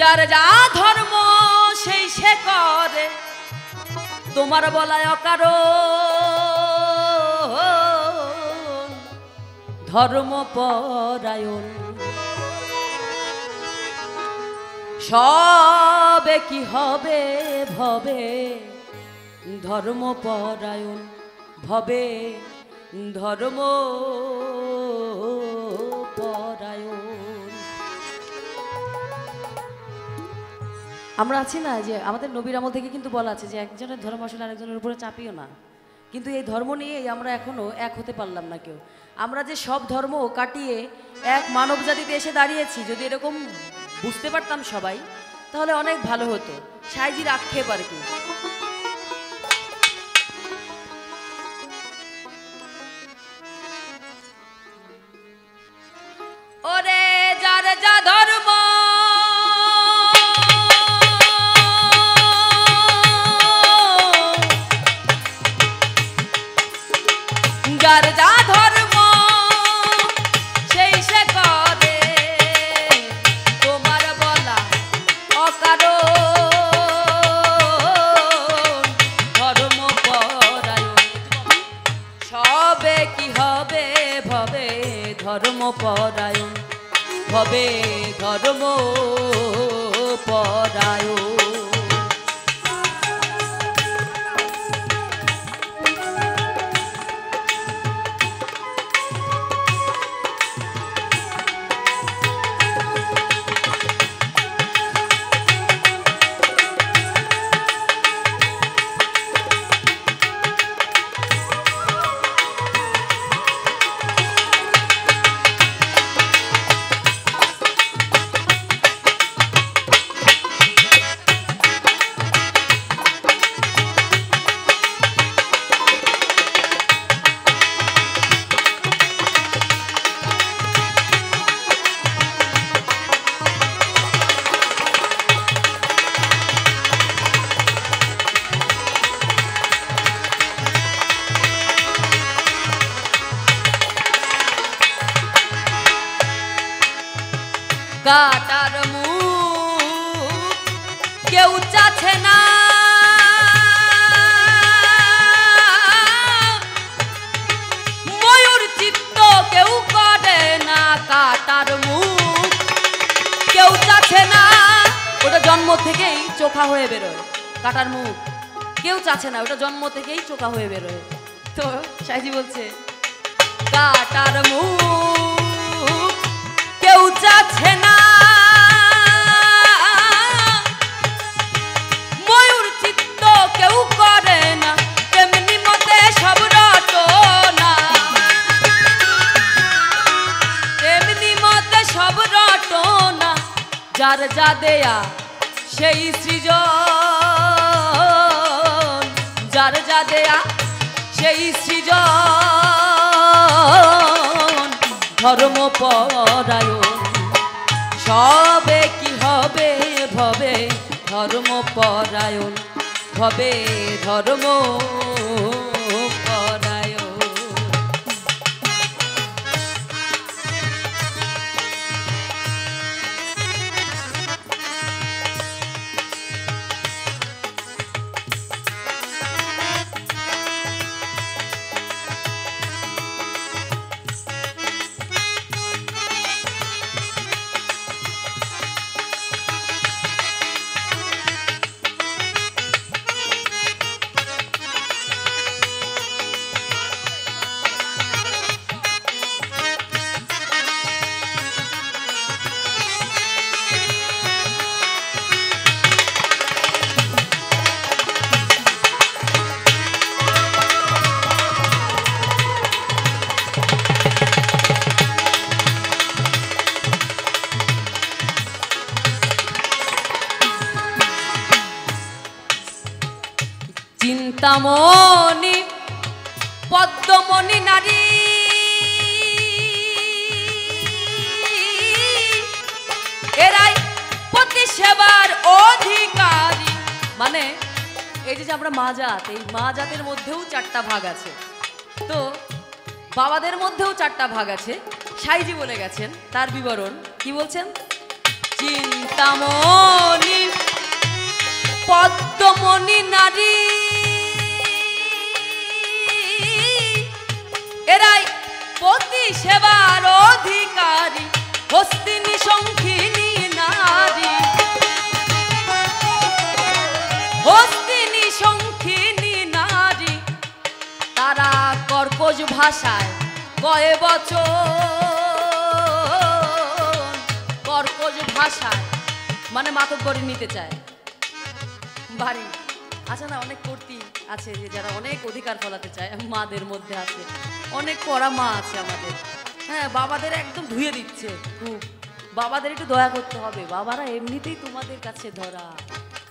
যার যা ধর্ম সেই সে করে, তোমার বলায় অকারণ ধর্মপরায়ণ। সবে কি হবে ভবে ধর্মপরায়ণ, ভবে ধর্মপরায়ণ। আমরা আছি না যে আমাদের নবীর আমল থেকে কিন্তু বলা আছে যে একজনের ধর্ম আসলে আরেকজনের উপরে চাপিও না, কিন্তু এই ধর্ম নিয়েই আমরা এখনো এক হতে পারলাম না কেউ। আমরা যে সব ধর্ম কাটিয়ে এক মানব জাতিতে এসে দাঁড়িয়েছি, যদি এরকম বুঝতে পারতাম সবাই তাহলে অনেক ভালো হতো। সাইজির আক্ষেপ আর কি। ওরে যার যা ধর্ম যার যা ধর্ম সেই সে করে, তোমার বলা অকারণ ধর্মপরায়ণ। সবে কি হবে ভবে ধর্মপরায়ণ, ভবে ধর্মপরায়ণ। কাটার মুখ কেউ চাচ্ছে না, ময়ূর চিত্ত কেউ করে না। কাটার মুখ কেউ চাচ্ছে না, ওটা জন্ম থেকেই চোখা হয়ে বেরোয়। কাটার মুখ কেউ চাচ্ছে না, ওটা জন্ম থেকেই চোখা হয়ে বেরোয়। তো সাইজি বলছে কাটার মুখ কেউ চাচ্ছে না, ময়ূর চিত্ত কেউ করে না, তেমনি মতে সব রটনা, তেমনি মতে সব রটনা। যার যা দেয়া সেই সৃজন, যার যা দেয়া সেই সৃজন ধর্মপরায়ণ। সবে কি হবে ভবে ধর্মপরায়ণ, ভবে ধর্মপরায়ণ। চিন্তামণি পদ্মমণি নারী, এরাই পতি সেবার অধিকারী। মানে এই যে আমরা মা জাত, এই মা জাতের মধ্যেও চারটা ভাগ আছে, তো বাবাদের মধ্যেও চারটা ভাগ আছে। সাইজি বলে গেছেন তার বিবরণ। কি বলছেন? চিন্তামণি পদ্মমণি নারী, এরাই পতি সেবার অধিকারী, হস্তিনী সংখিনী নারী, হস্তিনী সংখিনী নারী। তারা কর্কশ ভাষায় কয়ে বচন, কর্কশ ভাষায় মানে মাতব্বরি নিতে চায় বাড়ি। আচ্ছা না, অনেক কর্তী আছে যে যারা অনেক অধিকার ফলাতে চায়, মাদের মধ্যে আছে অনেক কড়া মা আছে আমাদের। হ্যাঁ, বাবাদের একদম ধুয়ে দিচ্ছে খুব। বাবাদের একটু দয়া করতে হবে, বাবারা এমনিতেই তোমাদের কাছে ধরা,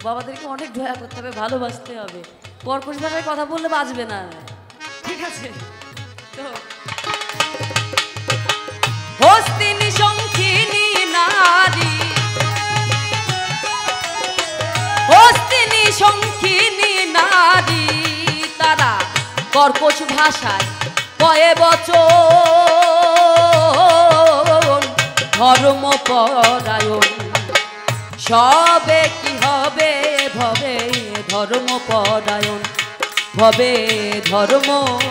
বাবাদেরকে অনেক দয়া করতে হবে, ভালোবাসতে হবে। কর্কশ ভাষায় কথা বললে বাঁচবে না, ঠিক আছে? তো হস্তিনী সংখিনী নারী, হস্তিনী সংখিনী নারী, তারা কর্কশ ভাষায় কয়ে বচন, ধর্মপরায়ণ। সবে কি হবে ভবে ধর্মপরায়ণ, ভবে ধর্মপরায়ণ।